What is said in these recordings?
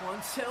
1, 2,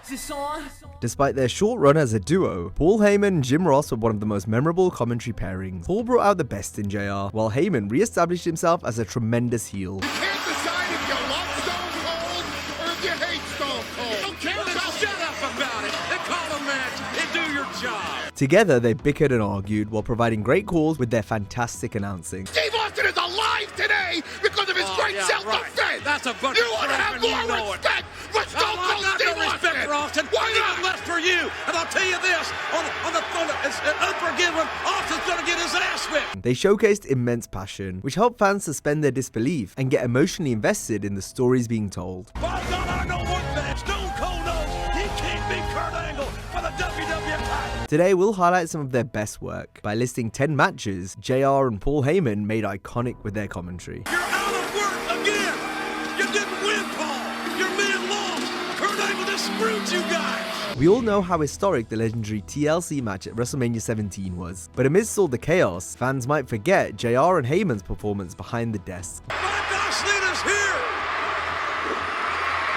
is this on? Despite their short run as a duo, Paul Heyman and Jim Ross were one of the most memorable commentary pairings. Paul brought out the best in JR, while Heyman re-established himself as a tremendous heel. You can't decide if you love Stone Cold or if you hate Stone Cold. You don't care about Shut up about it and call a match and do your job. Together, they bickered and argued while providing great calls with their fantastic announcing. Steve Austin is alive today because of his great self-defense. Right. That's a bunch you of want to crap have and you more know respect for Stone I've Cold got Steve no respect Austin. for Austin. Why Even not? less for you. And I'll tell you this, on the unforgiven, Austin's going to get his ass whipped. They showcased immense passion, which helped fans suspend their disbelief and get emotionally invested in the stories being told. By God, I know one thing. Stone Cold knows he can't beat Kurt Angle for the WWF title. Today, we'll highlight some of their best work by listing 10 matches JR and Paul Heyman made iconic with their commentary. You're out of work again. You didn't win, Paul. Your man lost. Kurt Angle just screwed you guys. We all know how historic the legendary TLC match at WrestleMania 17 was, but amidst all the chaos, fans might forget JR and Heyman's performance behind the desk. My boss leader's here.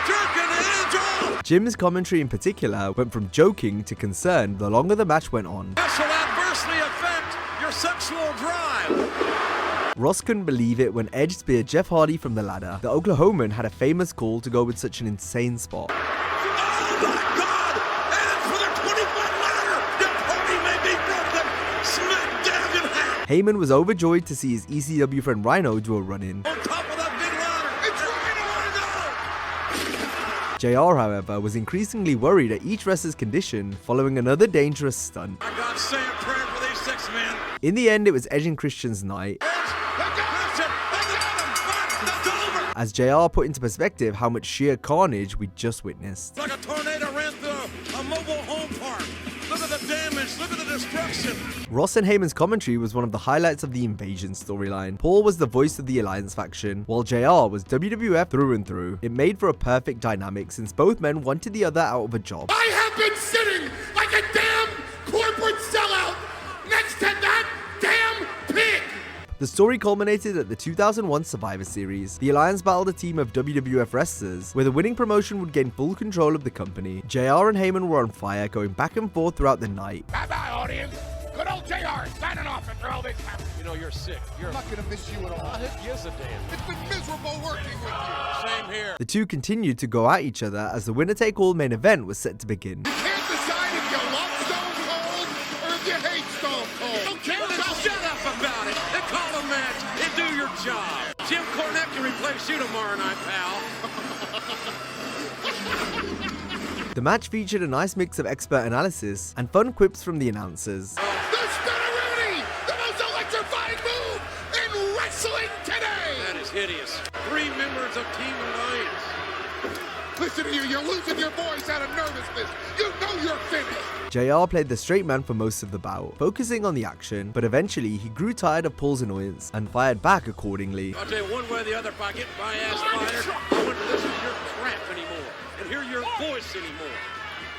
Jerking the edge off. Jim's commentary in particular went from joking to concerned the longer the match went on. This will adversely affect your sexual drive. Ross couldn't believe it when Edge speared Jeff Hardy from the ladder. The Oklahoman had a famous call to go with such an insane spot. Oh my God! And for the 20-foot ladder, your pony may be broken. Smack dab in half. Heyman was overjoyed to see his ECW friend Rhino do a run-in. On top of that big ladder. It's Rhino! JR, however, was increasingly worried at each wrestler's condition following another dangerous stunt. I got to say a prayer for these 6 men. In the end, it was Edge and Christian's night, as JR put into perspective how much sheer carnage we just witnessed. Like a tornado ran through a mobile home park. Look at the damage, look at the destruction. Ross and Heyman's commentary was one of the highlights of the Invasion storyline. Paul was the voice of the Alliance faction, while JR was WWF through and through. It made for a perfect dynamic since both men wanted the other out of a job. I have been sitting like a damn corporate sellout next to that damn pig. The story culminated at the 2001 Survivor Series. The Alliance battled a team of WWF wrestlers, where the winning promotion would gain full control of the company. JR and Heyman were on fire, going back and forth throughout the night. Bye-bye, audience. Good old JR signing off after all this time. You know, you're sick. I'm not going to miss you at all. Who gives a damn? It's been miserable working with you. Same here. The two continued to go at each other as the winner-take-all main event was set to begin. You can't decide if you love Stone Cold or if you hate Stone Cold. You don't care about Shut up about it and call a match and do your job. Jim Cornette can replace you tomorrow night, pal. The match featured a nice mix of expert analysis and fun quips from the announcers. the Spinneroonie, the most electrifying move in wrestling today. That is hideous. 3 members of Team Alliance. Listen to you, you're losing your voice out of nervousness. You know you're finished. JR played the straight man for most of the bout, focusing on the action, but eventually he grew tired of Paul's annoyance and fired back accordingly. I'll tell you one way or the other, if I get my ass fired, I wouldn't listen to your crap anymore and hear your voice anymore.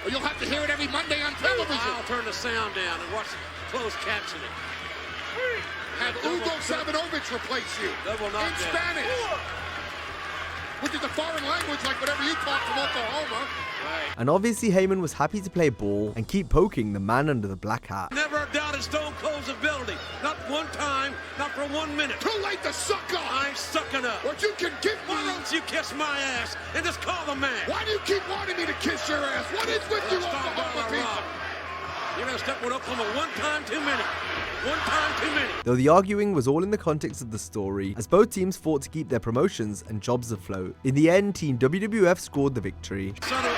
Well, you'll have to hear it every Monday on television. I'll turn the sound down and watch closed captioning. Have Ugo Sabinovich replace you That will not in do. Spanish, which is a foreign language like whatever you talk from Oklahoma. Right. And obviously Heyman was happy to play ball and keep poking the man under the black hat. Never doubted Stone Cold's ability. Not one time, not for 1 minute. Too late to suck up. I'm sucking up. What you can give me. Why don't you kiss my ass and just call the man? Why do you keep wanting me to kiss your ass? What is with you, Stop Oklahoma by the people? rock. You're gonna step with Oklahoma 1 time too many. 1 time too many. Though the arguing was all in the context of the story, as both teams fought to keep their promotions and jobs afloat. In the end, Team WWF scored the victory. Son of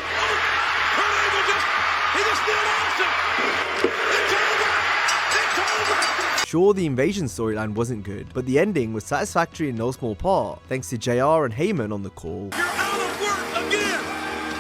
he just did Austin. It's over. It's over. Sure, the Invasion storyline wasn't good, but the ending was satisfactory in no small part, thanks to JR and Heyman on the call. You're out of work again.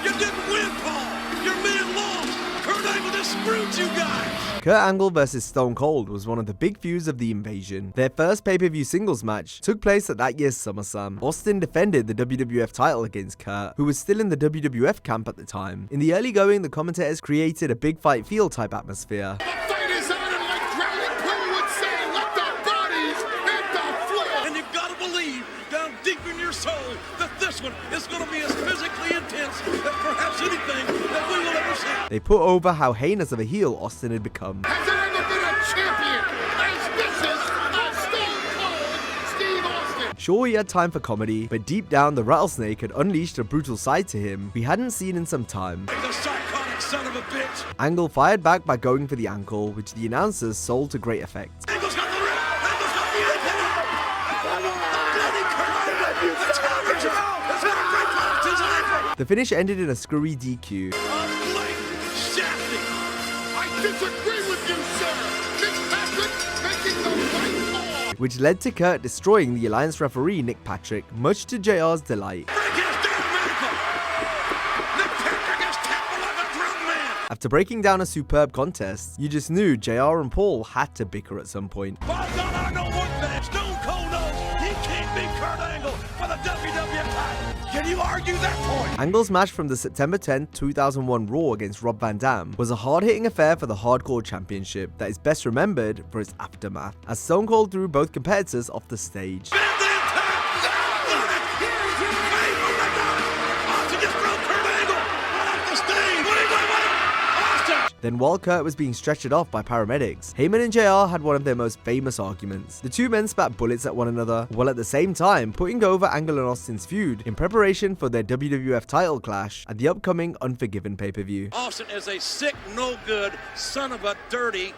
You didn't win, Paul. Your man lost. Kurt Angle just screwed you guys. Kurt Angle vs Stone Cold was one of the big feuds of the Invasion. Their first pay-per-view singles match took place at that year's SummerSlam. Austin defended the WWF title against Kurt, who was still in the WWF camp at the time. In the early going, the commentators created a big fight feel type atmosphere. The fight is on, and like Bradley Poole would say, let the bodies hit the floor. And you gotta believe down deep in your soul that this one is gonna be be as physically intense as perhaps anything that we will ever see. They put over how heinous of a heel Austin had become. Has there ever been a champion as vicious as Stone Cold Steve Austin? Sure, he had time for comedy, but deep down the Rattlesnake had unleashed a brutal side to him we hadn't seen in some time. He's a psychotic son of a bitch. Angle fired back by going for the ankle, which the announcers sold to great effect. Angle's got the rip. Angle's got the ankle. The bloody Kurt Angle. The challenger has got a great touch to his ankle. The finish ended in a screwy DQ. A blatant shafting. I disagree with you, sir. Fitzpatrick making the right call. Which led to Kurt destroying the Alliance referee Nick Patrick, much to JR's delight. Break his damn ankle. Nick Patrick is tapped like a drunk man. After breaking down a superb contest, you just knew JR and Paul had to bicker at some point. By God, I know one thing. Stone Cold knows he can't beat Kurt Angle for the WWF title. Can you argue that point? Angle's match from the September 10, 2001 Raw against Rob Van Dam was a hard-hitting affair for the Hardcore Championship that is best remembered for its aftermath, as Stone Cold threw both competitors off the stage. Van Dam tap. Austin just broke Kurt Angle right off the stage. Wait. Austin. Then while Kurt was being stretchered off by paramedics, Heyman and JR had one of their most famous arguments. The two men spat bullets at one another, while at the same time putting over Angle and Austin's feud in preparation for their WWF title clash at the upcoming Unforgiven pay-per-view. Austin is a sick, no good son of a dirty.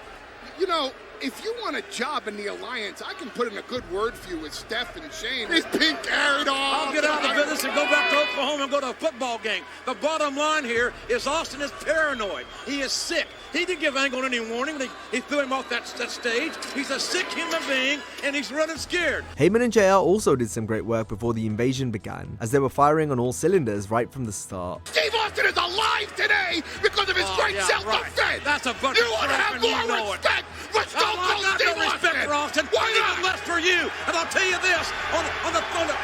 You know, if you want a job in the Alliance, I can put in a good word for you with Steph and Shane. He's being carried off. I'll get out of the business and go back to Oklahoma and go to a football game. The bottom line here is Austin is paranoid. He is sick. He didn't give Angle any warning. He threw him off that stage. He's a sick human being, and he's running scared. Heyman and JR also did some great work before the invasion began, as they were firing on all cylinders right from the start. Steve Austin is alive today because of his great self-defense. Right. That's a bunch You of want to crap have and you more know it. respect for Stone I Cold got Steve no respect for Austin. Why Even not? less for you. And I'll tell you this: on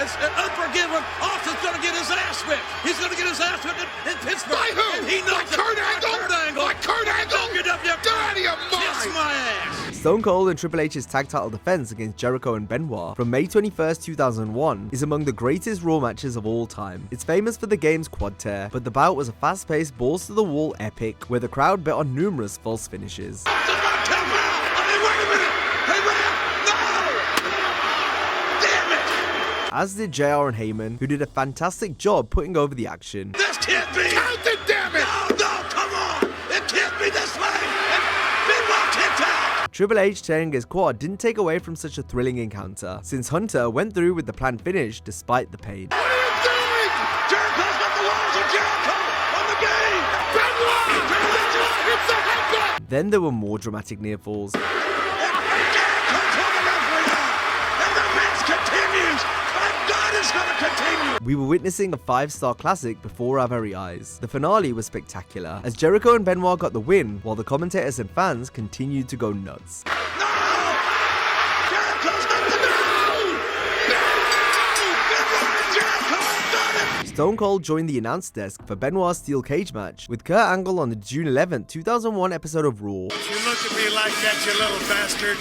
it's Unforgiven, Austin's going to get his ass whipped. He's going to get his ass whipped in Pittsburgh. By who? And he knows By Kurt Angle? Kurt Angle. By Kurt Angle? Don't get up there. Get out of your Kiss mind. my ass. Stone Cold and Triple H's tag title defense against Jericho and Benoit from May 21st, 2001 is among the greatest Raw matches of all time. It's famous for the game's quad tear, but the bout was a fast-paced, balls-to-the-wall epic where the crowd bet on numerous false finishes. Austin's going to tap out. I mean, wait a minute. Hey, Ram. No. Damn it. As did JR and Heyman, who did a fantastic job putting over the action. This can't be. Count it, damn it. No, come on. It can't be this way. And Benoit can't tap. Triple H tearing his quad didn't take away from such a thrilling encounter, since Hunter went through with the planned finish despite the pain. What are you doing? Jericho's got the walls of Jericho on the game. Benoit! Benoit! It's a headbutt! Then there were more dramatic near falls. And Jericho's on the referee out. And the match continues. And God is going to continue. We were witnessing a 5-star classic before our very eyes. The finale was spectacular, as Jericho and Benoit got the win, while the commentators and fans continued to go nuts. No! Jericho's got the Jericho's done it. Stone Cold joined the announce desk for Benoit's steel cage match with Kurt Angle on the June 11, 2001 episode of Raw. You look at me like that, you little bastard.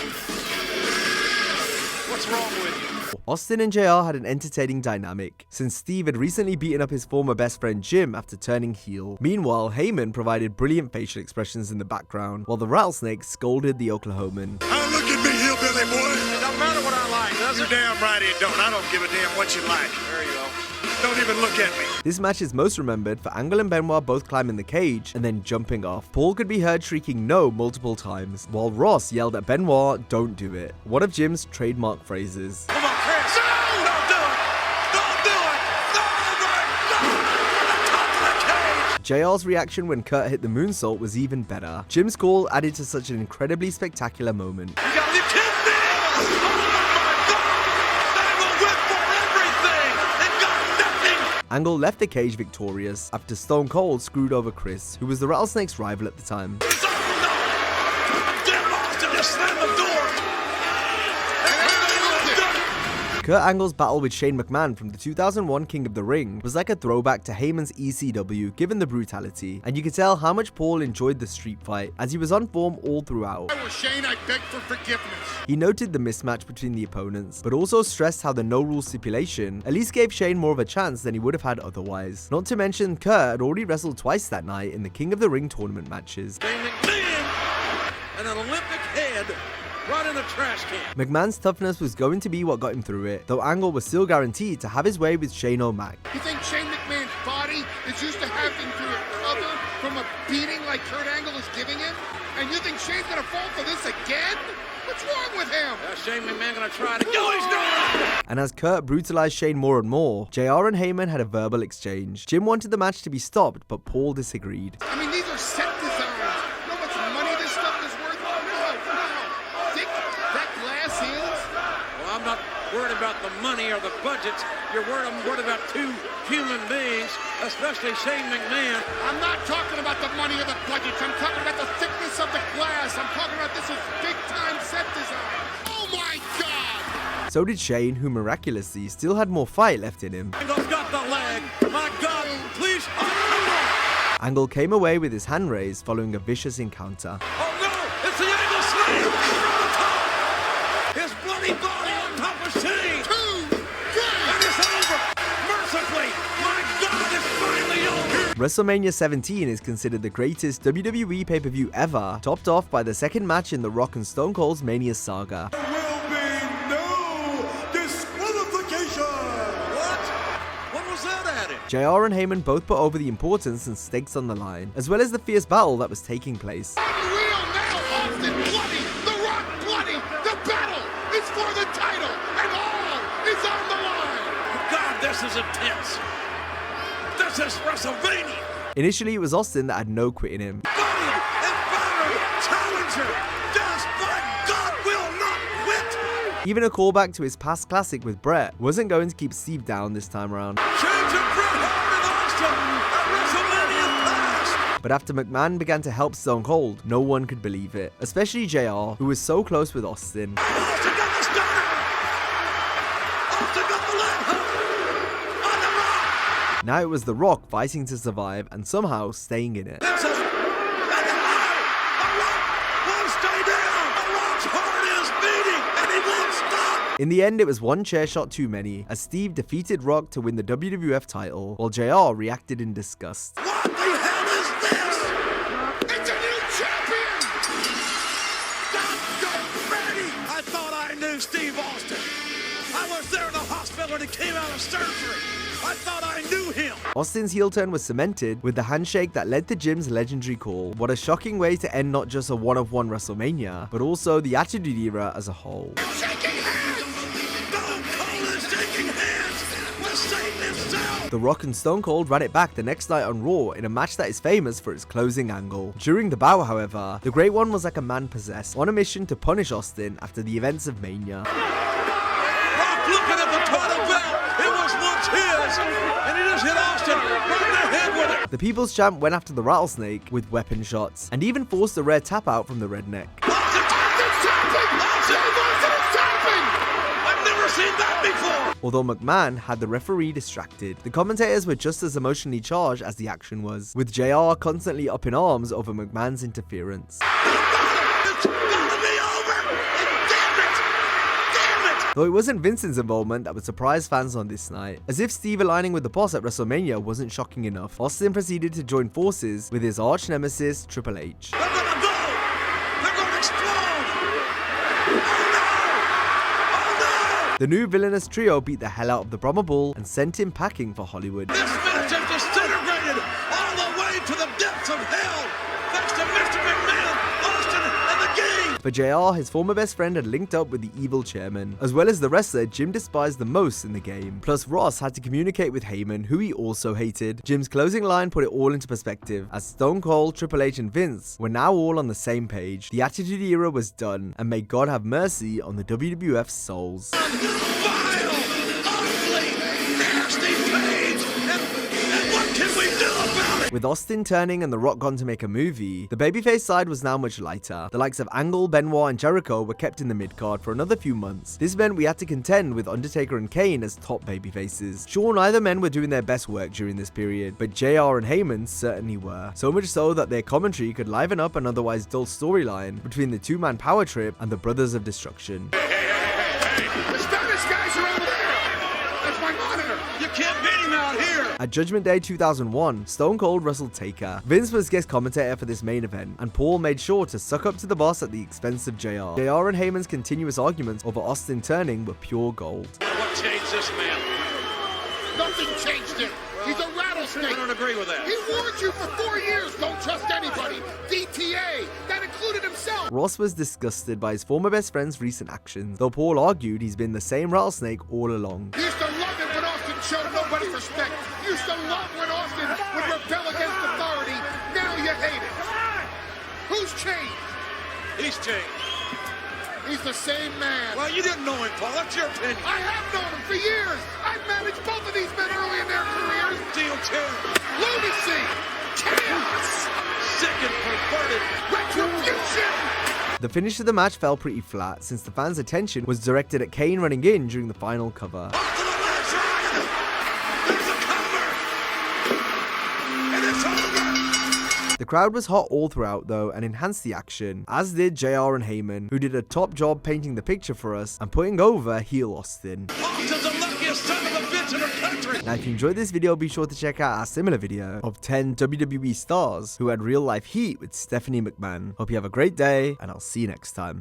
What's wrong with you? Austin and JR had an entertaining dynamic, since Steve had recently beaten up his former best friend Jim after turning heel. Meanwhile, Heyman provided brilliant facial expressions in the background, while the Rattlesnake scolded the Oklahoman. Oh, look at me, hillbilly boy. It don't matter what I like, does You're it? damn right it don't. I don't give a damn what you like. There you go. Don't even look at me. This match is most remembered for Angle and Benoit both climbing the cage and then jumping off. Paul could be heard shrieking no multiple times, while Ross yelled at Benoit, "Don't do it," one of Jim's trademark phrases. Come on, Chris. No! Don't do it. Don't do it. No! Top of the cage. JR's reaction when Kurt hit the moonsault was even better. Jim's call added to such an incredibly spectacular moment. You got to kill me. Oh, my God. Angle went for everything and got nothing. Angle left the cage victorious after Stone Cold screwed over Chris, who was the Rattlesnake's rival at the time. It's over now. Damn Austin just slammed the door. Kurt Angle's battle with Shane McMahon from the 2001 King of the Ring was like a throwback to Heyman's ECW given the brutality, and you could tell how much Paul enjoyed the street fight as he was on form all throughout. If I were Shane, I'd beg for forgiveness. He noted the mismatch between the opponents, but also stressed how the no-rules stipulation at least gave Shane more of a chance than he would have had otherwise. Not to mention, Kurt had already wrestled twice that night in the King of the Ring tournament matches. Shane McMahon, an Olympic head, right in the trash can. McMahon's toughness was going to be what got him through it, though Angle was still guaranteed to have his way with Shane O'Mac. You think Shane McMahon's body is used to having to recover from a beating like Kurt Angle is giving him? And you think Shane's gonna fall for this again? What's wrong with him? Shane McMahon gonna try to go. He's not. And as Kurt brutalized Shane more and more, JR and Heyman had a verbal exchange. Jim wanted the match to be stopped, but Paul disagreed. I mean, these are set designs. You know how much money this stuff is worth? No. Think that glass is? Well, I'm not worried about the money or the budgets. I'm worried about two human beings, especially Shane McMahon. I'm not talking about the money or the budgets. I'm talking about the thickness of the glass. I'm talking about this is big-time set design. Oh, my God! So did Shane, who miraculously still had more fight left in him. Angle's got the leg. My God, please. Angle came away with his hand raised following a vicious encounter. Oh, no! It's the Angle slam from the top. His bloody body on top of Shane. 2, 3. And it's over. Mercifully. My God, it's finally over. WrestleMania 17 is considered the greatest WWE pay-per-view ever, topped off by the second match in The Rock and Stone Cold's Mania saga. There will be no disqualification. What? What was that at it? JR and Heyman both put over the importance and stakes on the line, as well as the fierce battle that was taking place. Unreal now, Austin bloody, The Rock bloody. The battle is for the title, and all is on the line. God, this is intense. This is WrestleMania. Initially, it was Austin that had no quit in him. Butted and battered challenger. Just by God will not quit. Even a callback to his past classic with Bret wasn't going to keep Steve down this time around. Change of Bret Hart and Austin at WrestleMania past. But after McMahon began to help Stone Cold, no one could believe it, especially JR, who was so close with Austin. Austin got the stunner. Austin got the leg hook. On the Rock. Now it was The Rock fighting to survive and somehow staying in it. This is. And the Rock won't stay down. The Rock's heart is beating and he won't stop. In the end, it was one chair shot too many, as Steve defeated Rock to win the WWF title, while JR reacted in disgust. What the hell is this? It's a new champion. Go Freddy! I thought I knew Steve Austin. I was there in the hospital when he came out of surgery. I thought I knew him. Austin's heel turn was cemented with the handshake that led to Jim's legendary call. What a shocking way to end not just a one-of-one WrestleMania, but also the Attitude Era as a whole. Shaking hands. Stone Cold is shaking hands with Satan himself. The Rock and Stone Cold ran it back the next night on Raw in a match that is famous for its closing angle. During the bout, however, the Great One was like a man possessed, on a mission to punish Austin after the events of Mania. Rock looking at the title belt. It was once his, and he just hit Austin right in the head with it. The People's Champ went after the Rattlesnake with weapon shots, and even forced a rare tap out from the Redneck. It's tapping. It's tapping. I've never seen that before. Although McMahon had the referee distracted, the commentators were just as emotionally charged as the action was, with JR constantly up in arms over McMahon's interference. It's gonna be over. And damn it. Though it wasn't Vincent's involvement that would surprise fans on this night. As if Steve aligning with the boss at WrestleMania wasn't shocking enough, Austin proceeded to join forces with his arch nemesis Triple H. They're gonna go. They're gonna explode. Oh no. Oh no. The new villainous trio beat the hell out of the Brahma Bull and sent him packing for Hollywood. This match has disintegrated all the way to the depths of hell. Thanks to Mr. McMahon, Austin, and the game. For JR, his former best friend had linked up with the evil chairman, as well as the wrestler Jim despised the most in the game. Plus, Ross had to communicate with Heyman, who he also hated. Jim's closing line put it all into perspective, as Stone Cold, Triple H, and Vince were now all on the same page. The Attitude Era was done, and may God have mercy on the WWF's souls. Vile, ugly, nasty page. And what can we do about it? With Austin turning and The Rock gone to make a movie, the babyface side was now much lighter. The likes of Angle, Benoit, and Jericho were kept in the mid-card for another few months. This meant we had to contend with Undertaker and Kane as top babyfaces. Sure, neither men were doing their best work during this period, but JR and Heyman certainly were. So much so that their commentary could liven up an otherwise dull storyline between the two-man power trip and the Brothers of Destruction. The Spanish guys are over there. That's my monitor. You can't beat him out here. At Judgment Day 2001, Stone Cold wrestled Taker. Vince was guest commentator for this main event, and Paul made sure to suck up to the boss at the expense of JR. JR and Heyman's continuous arguments over Austin turning were pure gold. What changed this man? Nothing changed it. He's a rattlesnake. I don't agree with that. He warned you for 4 years. Don't trust anybody. DTA. That included himself. Ross was disgusted by his former best friend's recent actions, though Paul argued he's been the same rattlesnake all along. You used to love it when Austin showed nobody respect. You used to love when Austin would rebel against authority. Now you hate it. Who's changed? He's changed. He's the same man. Well, you didn't know him, Paul. That's your opinion. I have known him for years. I've managed both of these men early in their careers. Deal too. Lunacy. Chaos. Sick and perverted. Retribution. The finish of the match fell pretty flat, since the fans' attention was directed at Kane running in during the final cover. Off to the left side. There's a cover. And it's over. The crowd was hot all throughout though, and enhanced the action, as did JR and Heyman, who did a top job painting the picture for us and putting over heel Austin. Austin's the luckiest son of a bitch in the country. Now if you enjoyed this video, be sure to check out our similar video of 10 WWE stars who had real life heat with Stephanie McMahon. Hope you have a great day, and I'll see you next time.